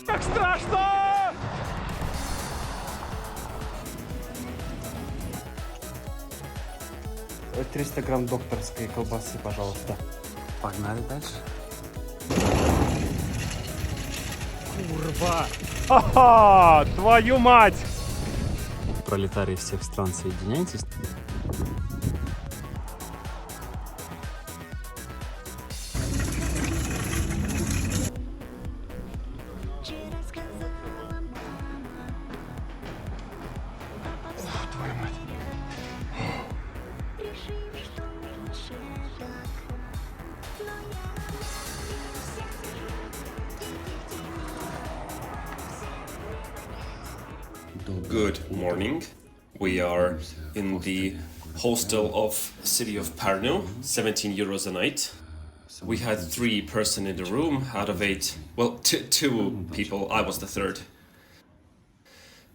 Как страшно! Ой, 300 грамм докторской колбасы, пожалуйста. Погнали дальше. Курва! Ха-ха! Твою мать! Пролетарии всех стран, соединяйтесь. Good morning. We are in the hostel of city of Pärnu, 17 euros a night. We had 3 person in the room out of 8. Well, two people. I was the third.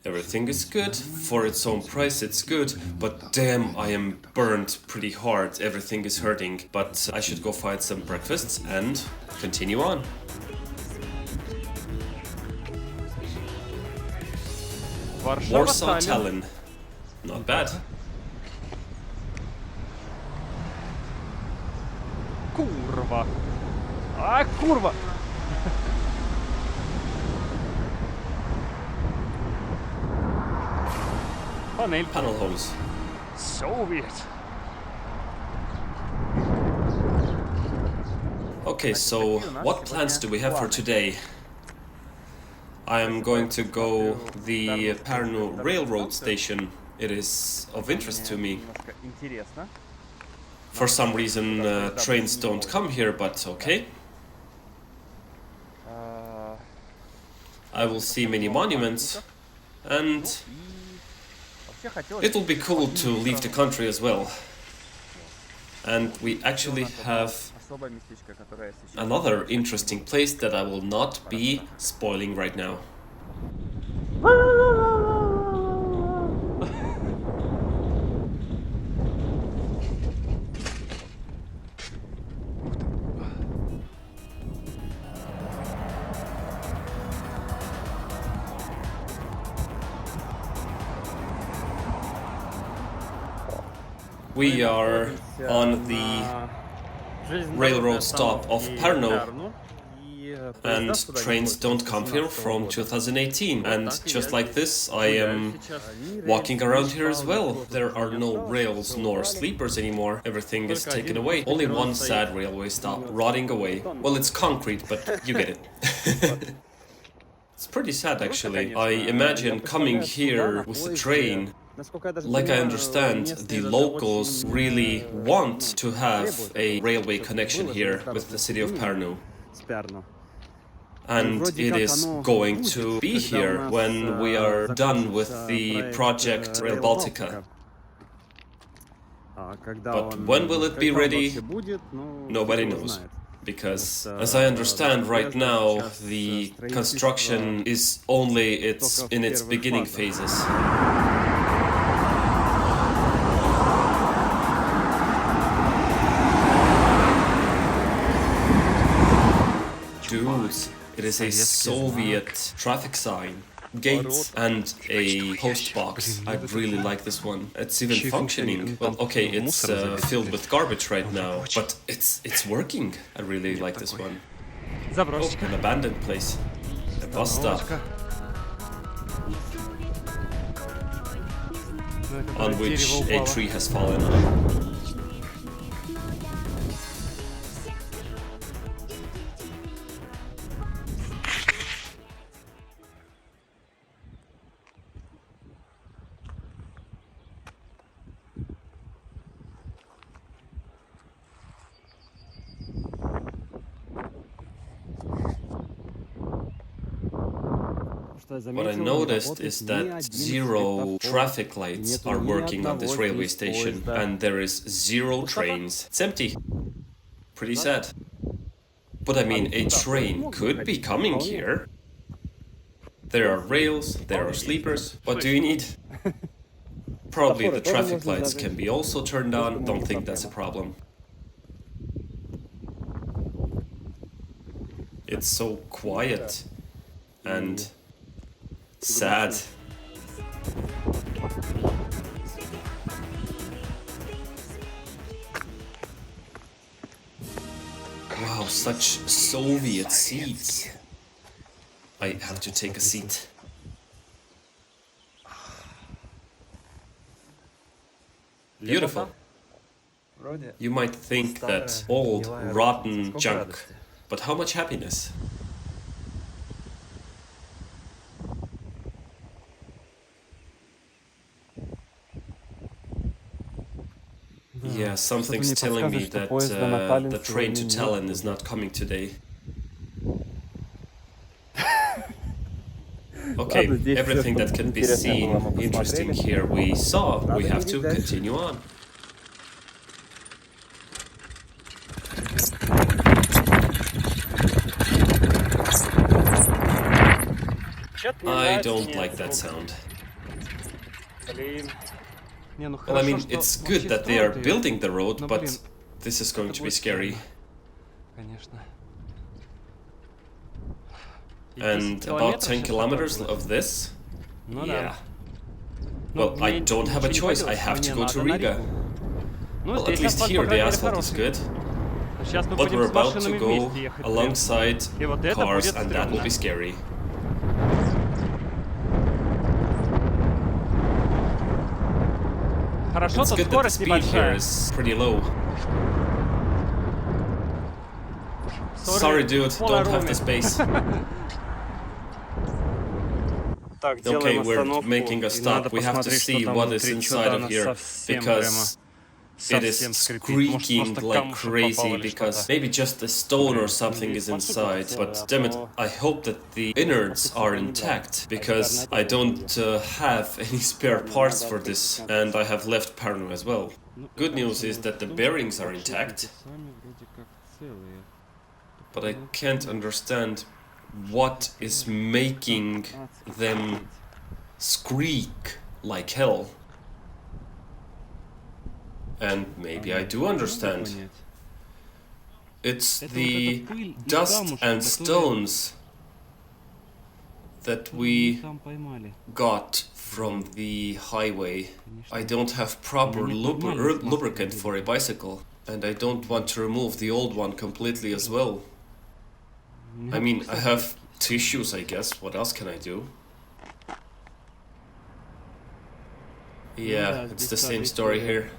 Everything is good. For its own price, it's good. But damn, I am burned pretty hard. Everything is hurting. But I should go find some breakfast and continue on. Warsaw, Tallinn. Not bad. Kurva! А, kurva! Panel hose. Soviet! Okay, so what plans do we have for today? I am going to go the Pärnu railroad station. It is of interest to me. For some reason, trains don't come here, but okay. I will see many monuments, and it will be cool to leave the country as well. And we actually have another interesting place that I will not be spoiling right now. We are on the railroad stop of Pärnu, and trains don't come here from 2018. And just like this, I am walking around here as well. There are no rails nor sleepers anymore. Everything is taken away. Only one sad railway stop, rotting away. Well, it's concrete, but you get it. It's pretty sad, actually. I imagine coming here with a train. Like I understand, the locals really want to have a railway connection here with the city of Pärnu. And it is going to be here when we are done with the project Rail Baltica. But when will it be ready? Nobody knows. Because, as I understand right now, the construction is only in its beginning phases. Dudes, it is a Soviet traffic sign, gates, and a post box. I really like this one. It's even functioning. Well, okay, it's filled with garbage right now, but it's working. I really like this one. Oh, an abandoned place. A bus stop. On which a tree has fallen on. What I noticed is that 0 traffic lights are working on this railway station, and there is 0 trains. It's empty. Pretty sad. But I mean, a train could be coming here. There are rails, there are sleepers. What do you need? Probably the traffic lights can be also turned on. Don't think that's a problem. It's so quiet. and sad. Wow, such Soviet seats. I have to take a seat. Beautiful. You might think that old, rotten junk, but how much happiness? Yeah, something's telling me that the train to Tallinn is not coming today. Okay, everything that can be seen, interesting here we saw, we have to continue on. I don't like that sound. Well, I mean, it's good that they are building the road, but this is going to be scary. And about 10 kilometers of this? Yeah. Well, I don't have a choice, I have to go to Riga. Well, at least here the asphalt is good. But we're about to go alongside cars, and that will be scary. It's good that the speed here is pretty low. Sorry dude, don't have the space. Okay, we're making a stop. We have to see what is inside of here, because it is squeaking like crazy, because maybe just a stone or something is inside. But damn it, I hope that the innards are intact, because I don't have any spare parts for this, and I have left Pärnu as well. Good news is that the bearings are intact, but I can't understand what is making them squeak like hell. And maybe I do understand. It's the dust and stones that we got from the highway. I don't have proper lubricant for a bicycle, and I don't want to remove the old one completely as well. I mean, I have tissues, I guess. What else can I do? Yeah, it's the same story here.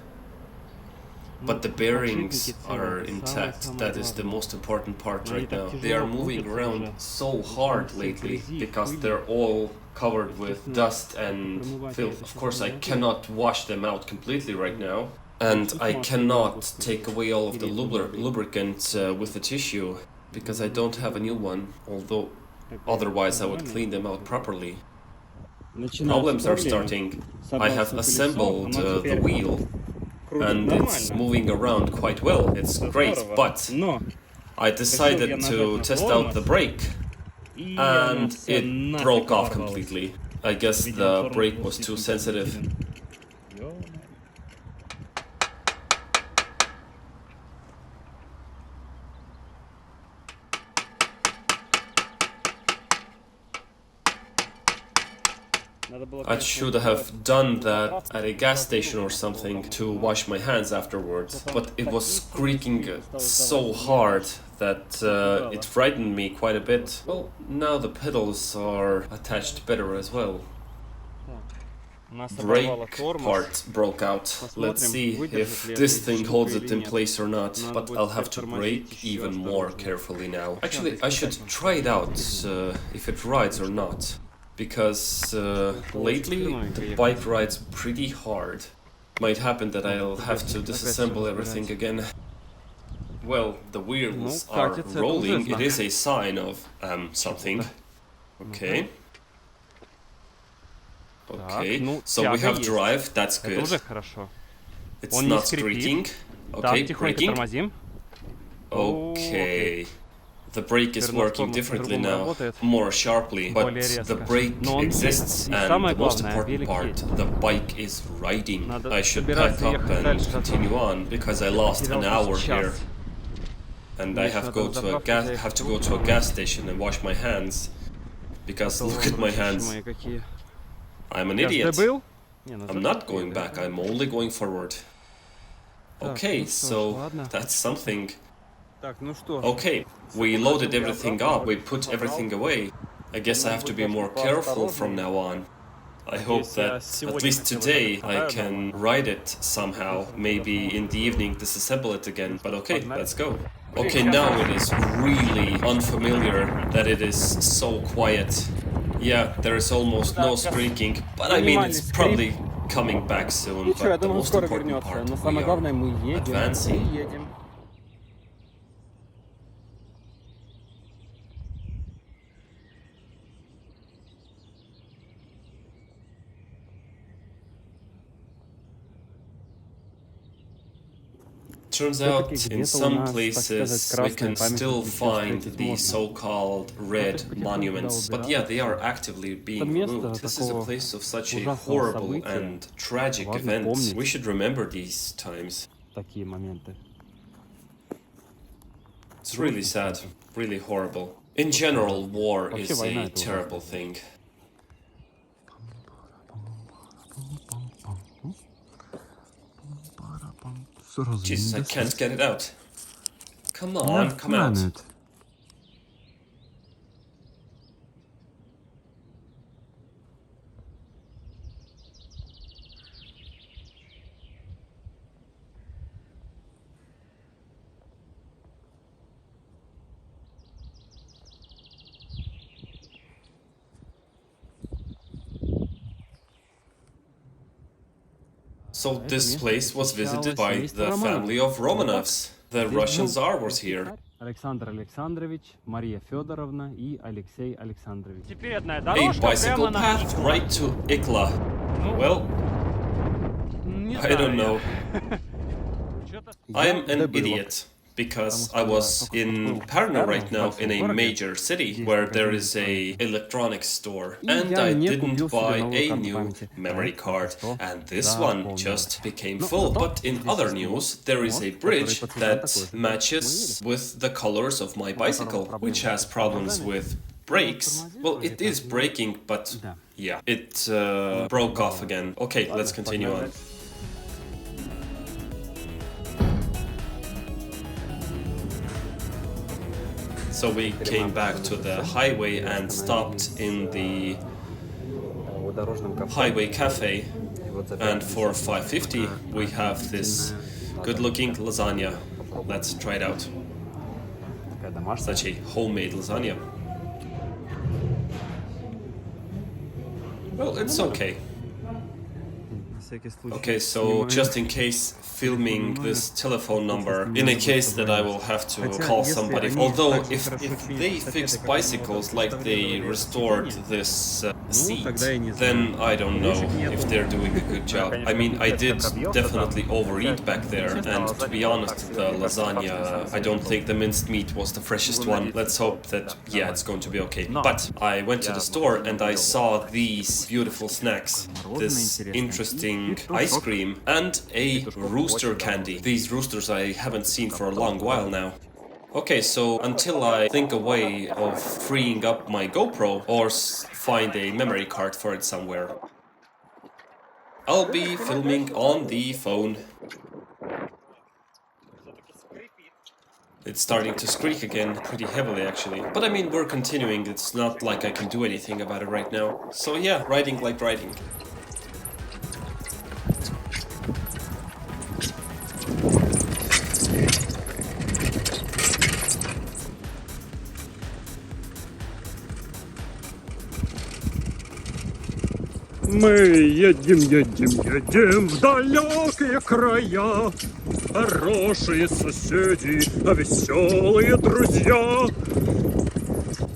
But the bearings are intact. That is the most important part right now. They are moving around so hard lately because they're all covered with dust and filth. Of course, I cannot wash them out completely right now. And I cannot take away all of the lubricant with the tissue, because I don't have a new one, although otherwise I would clean them out properly. Problems are starting. I have assembled the wheel, and it's moving around quite well. It's great, but I decided to test out the brake, and it broke off completely. I guess the brake was too sensitive. I should have done that at a gas station or something to wash my hands afterwards, but it was squeaking so hard that it frightened me quite a bit. Well, now the pedals are attached better as well. Brake part broke out. Let's see if this thing holds it in place or not, but I'll have to brake even more carefully now. Actually, I should try it out, if it rides or not. Because lately the bike rides pretty hard. Might happen that I'll have to disassemble everything again. Well, the wheels are rolling. It is a sign of something. Okay. Okay, so we have drive, that's good. It's not squeaking. Okay, braking. Okay. The brake is working differently now, more sharply, but the brake exists, and the most important part, the bike is riding. I should pack up and continue on, because I lost an hour here. And I have to go to a gas station and wash my hands. because look at my hands. I'm an idiot. I'm not going back, I'm only going forward. Okay, so that's something. Okay, we loaded everything up, we put everything away. I guess I have to be more careful from now on. I hope that at least today I can ride it somehow. Maybe in the evening disassemble it again, but okay, let's go. Okay, now it is really unfamiliar that it is so quiet. Yeah, there is almost no screaking, but I mean it's probably coming back soon. But the most important part, we are advancing. Turns out, in some places we can still find the so-called red monuments, but yeah, they are actively being removed. This is a place of such a horrible and tragic event. We should remember these times. It's really sad, really horrible. In general, war is a terrible thing. Jesus, I can't get it out. Come on, come out. So this place was visited by the family of Romanovs. The Russian Tsar was here. Александр Александрович, Мария Федоровна и Алексей Александрович. A bicycle path right to Ikla. Well, I don't know. I am an idiot. Because I was in Pärnu right now, in a major city where there is a electronics store, and I didn't buy a new memory card, and this one just became full. But in other news, there is a bridge that matches with the colors of my bicycle, which has problems with brakes. Well, it is braking, but yeah, it broke off again. Okay, let's continue on. So we came back to the highway and stopped in the highway cafe, and for $5.50 we have this good-looking lasagna. Let's try it out. Such a homemade lasagna. Well, it's okay. Okay, so just in case filming this telephone number, in a case that I will have to call somebody. Although if they fix bicycles like they restored this seat, then I don't know if they're doing a good job. I mean, I did definitely overeat back there, and to be honest, the lasagna, I don't think the minced meat was the freshest one. Let's hope that, yeah, it's going to be okay. But I went to the store and I saw these beautiful snacks, this interesting ice cream and a rooster candy. These roosters I haven't seen for a long while now. Okay, so until I think a way of freeing up my GoPro or find a memory card for it somewhere, I'll be filming on the phone. It's starting to squeak again, pretty heavily actually. But I mean, we're continuing, it's not like I can do anything about it right now. So yeah, riding like riding. Мы едем в далекие края. Хорошие соседи, веселые друзья.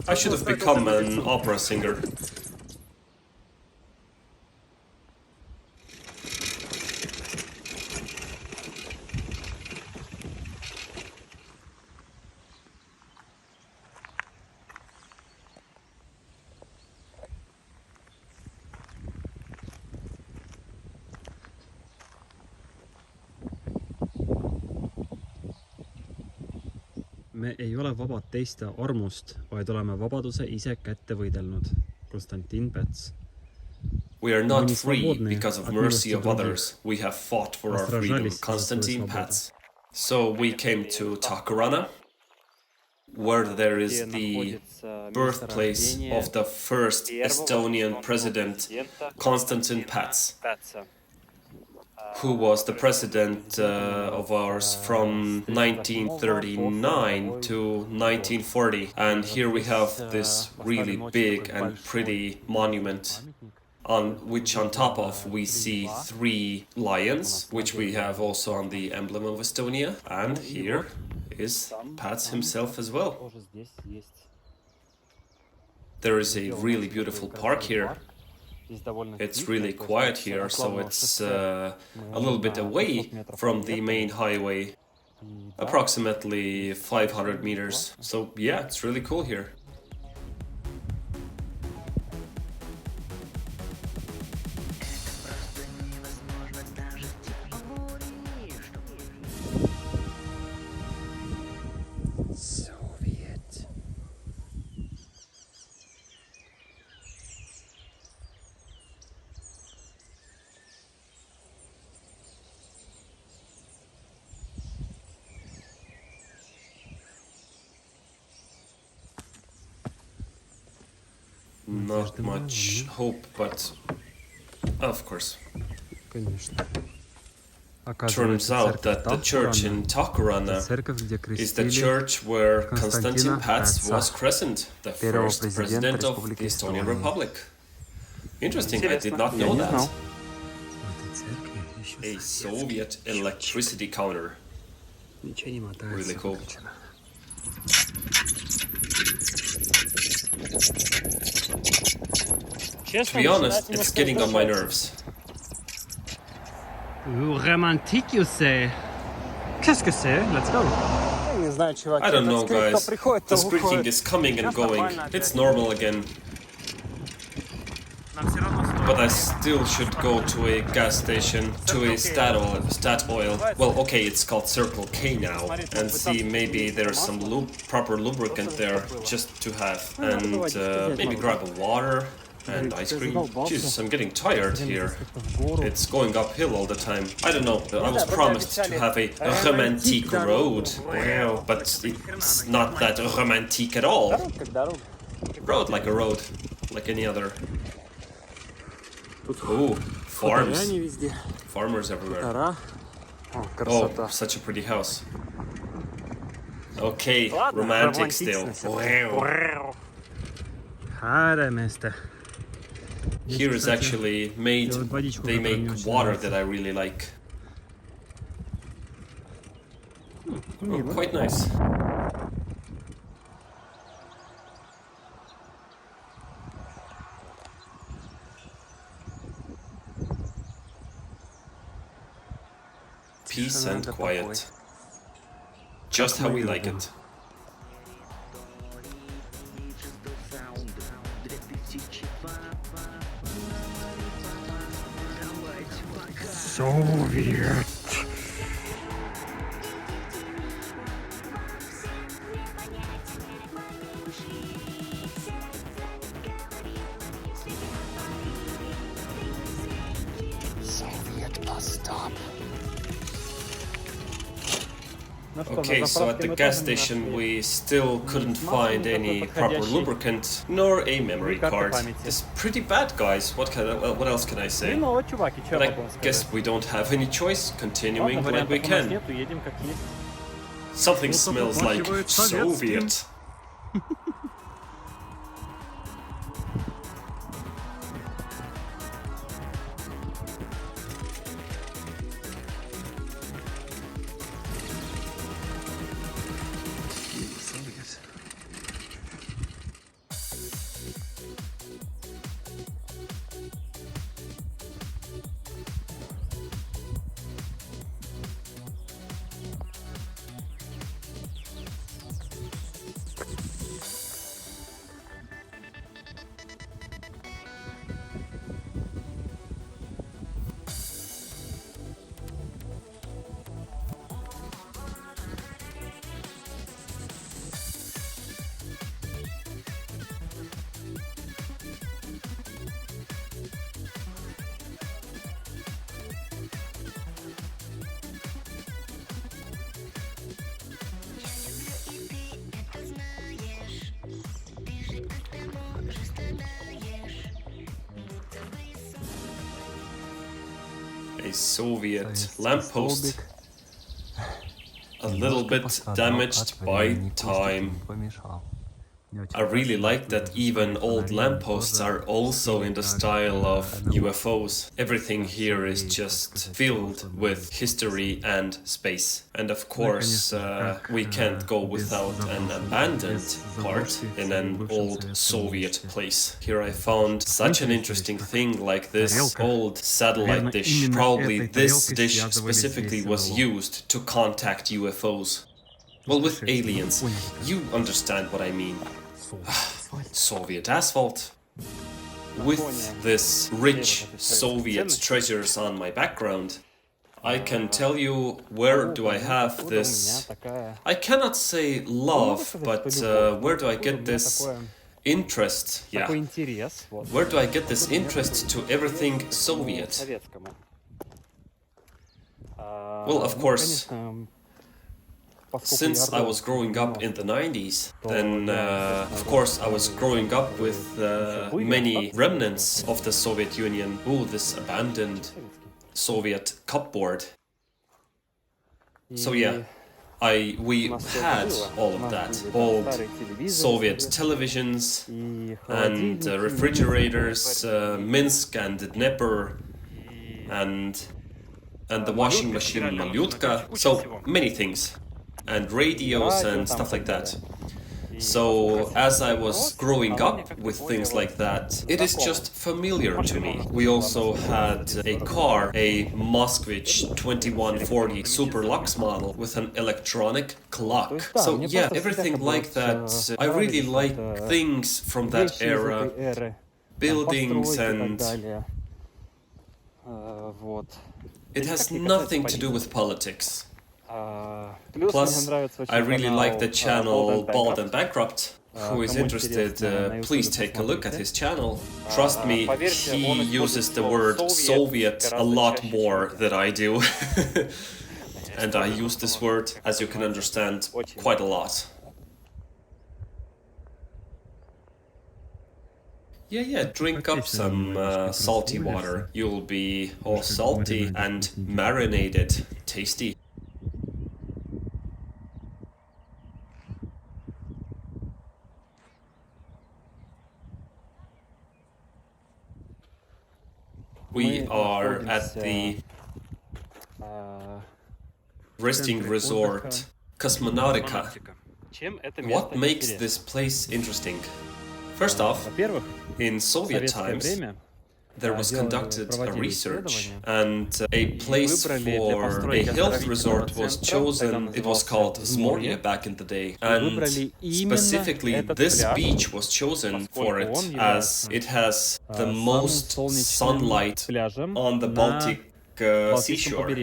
I should have become an opera singer. me ei ole vabad teiste armust, vaid oleme vabaduse ise kätte võidelnud. Konstantin Päts. We are not free because of mercy of others. We have fought for our freedom. Konstantin Päts. So we came to Takarana, where there is the birthplace of the first Estonian president, Konstantin Päts, who was the president of ours from 1939 to 1940. And here we have this really big and pretty monument, on which on top of we see 3 lions, which we have also on the emblem of Estonia. And here is Päts himself as well. There is a really beautiful park here. It's really quiet here, so it's a little bit away from the main highway, approximately 500 meters. So yeah, it's really cool here. Not much hope, but of course. Turns out that the church in Takarana is the church where Konstantin Päts was present, the first president of the Estonian Republic. Interesting, I did not know that. A Soviet electricity counter. Really cool. To be honest, it's getting on my nerves. Романтичный. Qu'est-ce que c'est? Let's go. I don't know, guys. The Screaking is coming and going. It's normal again. But I still should go to a gas station, to a Stat Oil. Well, okay, it's called Circle K now, and see maybe there's some proper lubricant there just to have, and maybe grab a water and ice cream. Jesus, I'm getting tired here. It's going uphill all the time. I don't know, I was promised to have a romantic road, but it's not that romantic at all. Road like a road, like any other. Oh, farms. Farmers everywhere. Oh, such a pretty house. Okay, romantic still. Here is actually made, they make water that I really like. Oh, quite nice. Peace and quiet. Just how we like it. Soviet. Soviet bus stop. Okay, so at the gas station we still couldn't find any proper lubricant nor a memory card. It's pretty bad, guys. What else can I say? But I guess we don't have any choice, continuing like we can. Something smells like Soviet. a Soviet lamppost, a little bit damaged by time. I really like that even old lampposts are also in the style of UFOs. Everything here is just filled with history and space. And of course, we can't go without an abandoned part in an old Soviet place. Here I found such an interesting thing like this old satellite dish. Probably this dish specifically was used to contact UFOs. Well, with aliens. You understand what I mean. Soviet asphalt. With this rich Soviet treasures on my background, I can tell you where do I have this, I cannot say love, but where do I get this interest? Yeah. Where do I get this interest to everything Soviet? Well, of course, since I was growing up in the 90s, then of course I was growing up with many remnants of the Soviet Union. Ooh, this abandoned Soviet cupboard. So yeah, we had all of that. Old Soviet televisions and refrigerators, Minsk and Dnieper, and the washing machine Malyutka. So many things. And radios and stuff like that. So as I was growing up with things like that, it is just familiar to me. We also had a car, a Moskvich 2140 Super Lux model with an electronic clock. So yeah, everything like that. I really like things from that era, buildings, and it has nothing to do with politics. Plus, I really like the channel Bald and Bankrupt. Who is interested, please take a look at his channel. Trust me, he uses the word Soviet a lot more than I do. And I use this word, as you can understand, quite a lot. Yeah, drink up some salty water. You'll be all salty and marinated. Tasty. We are at the resting resort Cosmonautica. What makes this place interesting? First off, in Soviet times, there was conducted a research and a place for a health resort was chosen. It was called Zmorje back in the day, and specifically this beach was chosen for it as it has the most sunlight on the Baltic seashore.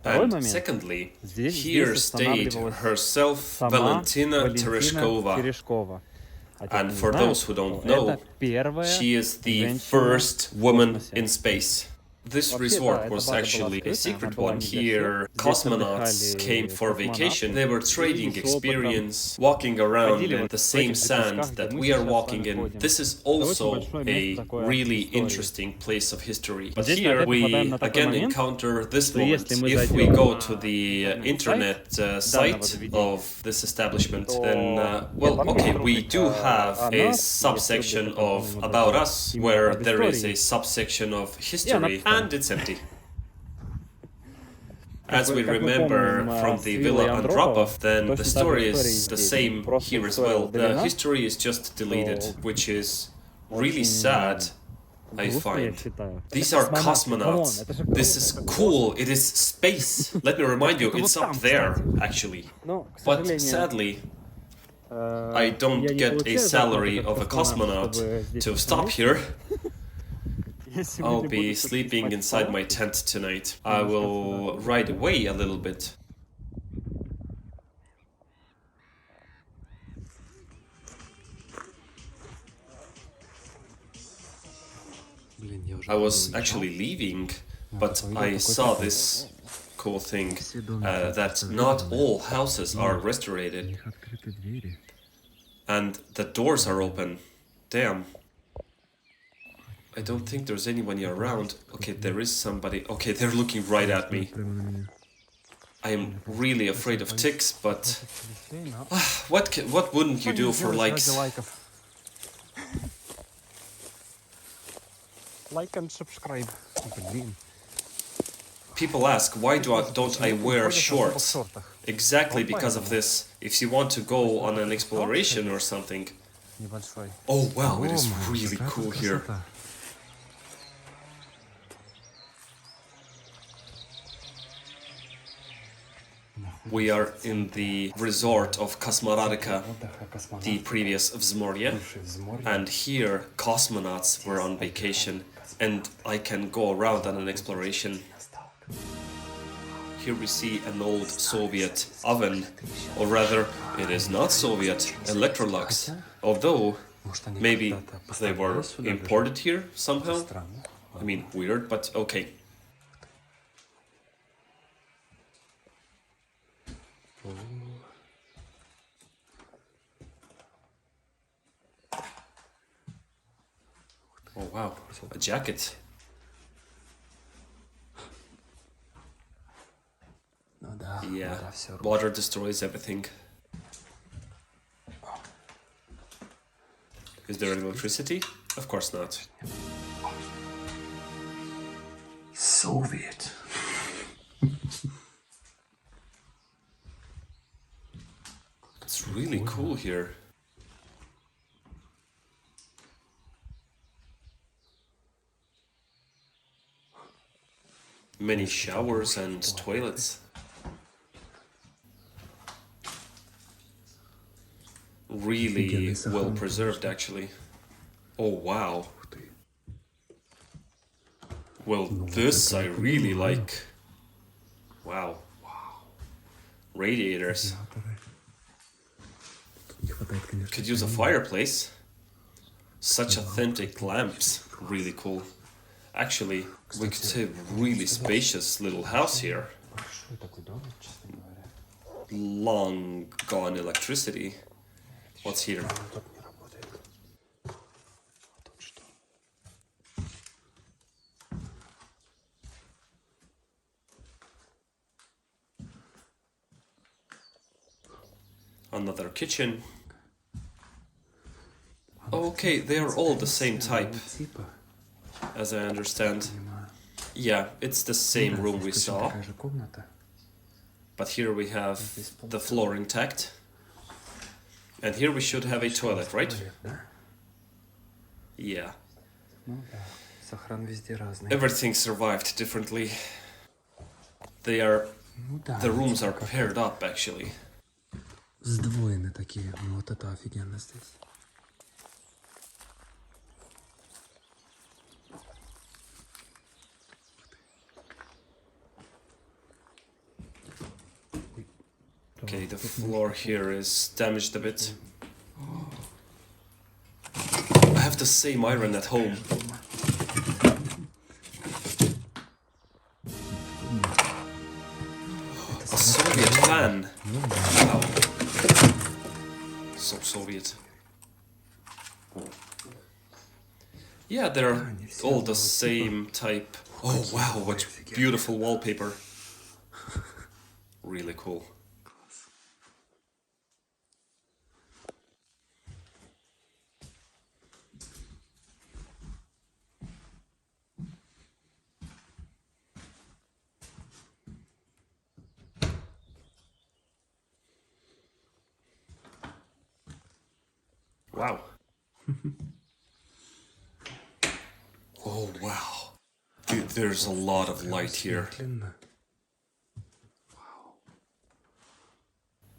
And secondly, here stayed herself Valentina Tereshkova. And for those who don't know, she is the first woman in space. This resort was actually a secret one. Here, cosmonauts came for vacation. They were trading experience, walking around in the same sand that we are walking in. This is also a really interesting place of history. But here we again encounter this moment. If we go to the internet site of this establishment, then, well, okay, we do have a subsection of About Us, where there is a subsection of history. And it's empty. As we remember from the Villa Andropov, then the story is the same here as well. The history is just deleted, which is really sad, I find. These are cosmonauts. This is cool. It is space. Let me remind you, it's up there, actually. But sadly, I don't get a salary of a cosmonaut to stop here. I'll be sleeping inside my tent tonight. I will ride away a little bit. I was actually leaving, but I saw this cool thing, that not all houses are restorated. And the doors are open. Damn. I don't think there's anyone here around. Okay, there is somebody. Okay, they're looking right at me. I am really afraid of ticks, but what wouldn't you do for likes? Like and subscribe. People ask, why don't I wear shorts? Exactly because of this. If you want to go on an exploration or something. Oh wow, it is really cool here. We are in the resort of Kosmonatica, the previous Vzmorje, and here cosmonauts were on vacation, and I can go around on an exploration. Here we see an old Soviet oven, or rather, it is not Soviet, Electrolux, although maybe they were imported here somehow. I mean, weird, but okay. Oh wow, a jacket. Yeah, water destroys everything. Is there electricity? Of course not. Soviet. It's really cool here. Many showers and toilets. Really well preserved, actually. Oh wow. Well, this I really like. Wow. Radiators. Could use a fireplace. Such authentic lamps. Really cool. Actually, we could have a really spacious little house here. Long gone electricity. What's here? Another kitchen. Okay, they are all the same type, as I understand. Yeah, it's the same room we saw. But here we have the floor intact. And here we should have a toilet, right? Yeah. Everything survived differently. The rooms are paired up, actually. Сдвоены такие, вот это офигенно здесь. Okay, the floor here is damaged a bit. I have the same iron at home. A Soviet fan. Wow. So Soviet. Yeah, they're all the same type. Oh wow, what beautiful wallpaper. Really cool. Wow. Oh, wow. Dude, there's a lot of light here.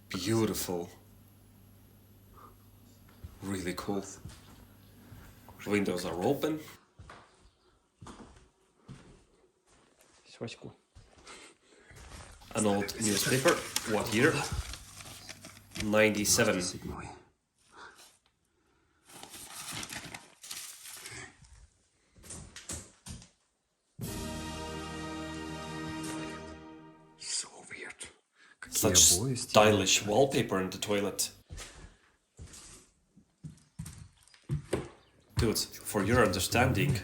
Beautiful. Really cool. Windows are open. An old newspaper. What year? 97. Such stylish wallpaper in the toilet. Dude, for your understanding,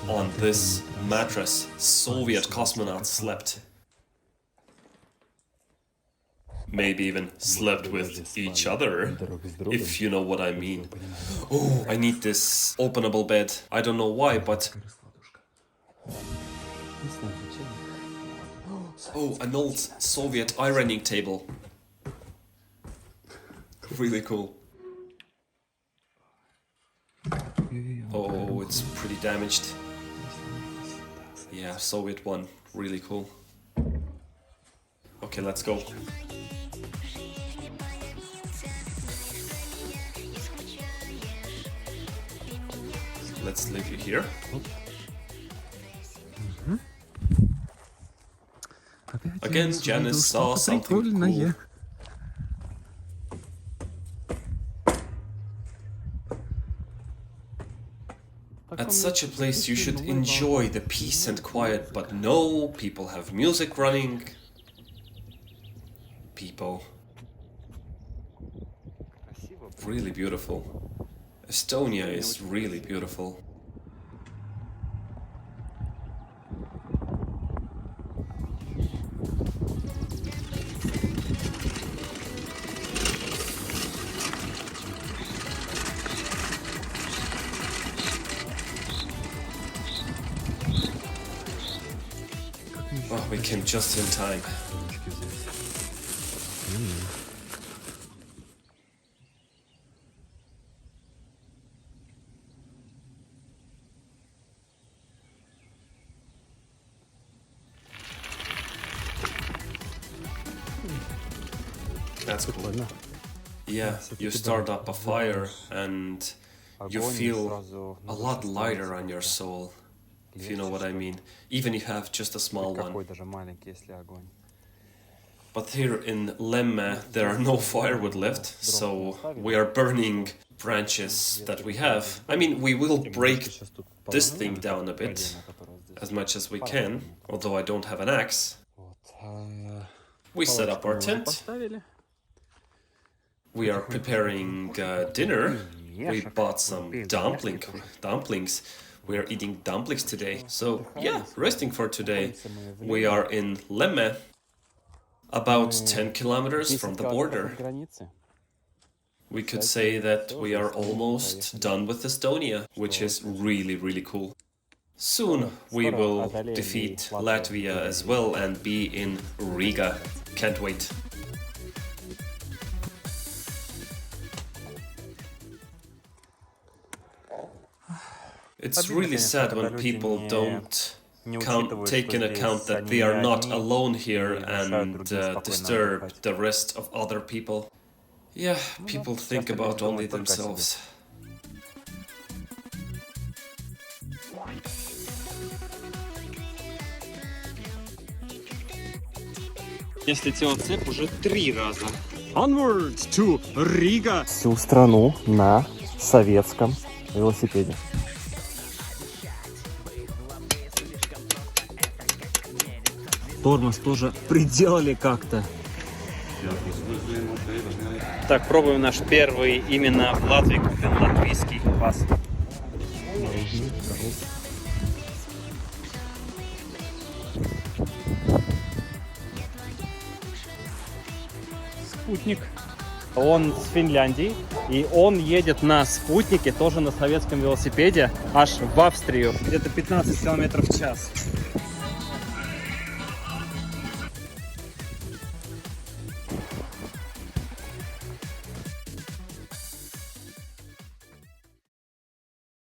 on this mattress Soviet cosmonauts slept. Maybe even slept with each other, if you know what I mean. Oh, I need this openable bed. I don't know why, but... Oh, an old Soviet ironing table. Really cool. Oh, it's pretty damaged. Yeah, Soviet one. Really cool. Okay, let's go. Let's leave you here. Again, Janis saw something cool. At such a place you should enjoy the peace and quiet, but no, people have music running. People. Really beautiful. Estonia is really beautiful. Oh, we came just in time. That's cool. Yeah, you start up a fire and you feel a lot lighter on your soul, if you know what I mean, even if you have just a small one. But here in Lemma there are no firewood left, so we are burning branches that we have. I mean, we will break this thing down a bit, as much as we can, although I don't have an axe. We set up our tent. We are preparing dinner. We bought some dumplings. We are eating dumplings today. So yeah, resting for today. We are in Lemma, about 10 kilometers from the border. We could say that we are almost done with Estonia, which is really, really cool. Soon we will defeat Latvia as well and be in Riga. Can't wait. It's really sad when people don't take in account that they are not alone here and disturb the rest of other people. Yeah, people think about only themselves. Если цеп уже 3 раза. Onward to Riga. Всю страну на советском велосипеде. Тормоз тоже приделали как-то. Так, пробуем наш первый именно в Латвии куплен латвийский класс. Спутник. Он с Финляндии, и он едет на спутнике, тоже на советском велосипеде, аж в Австрию, где-то 15 км в час.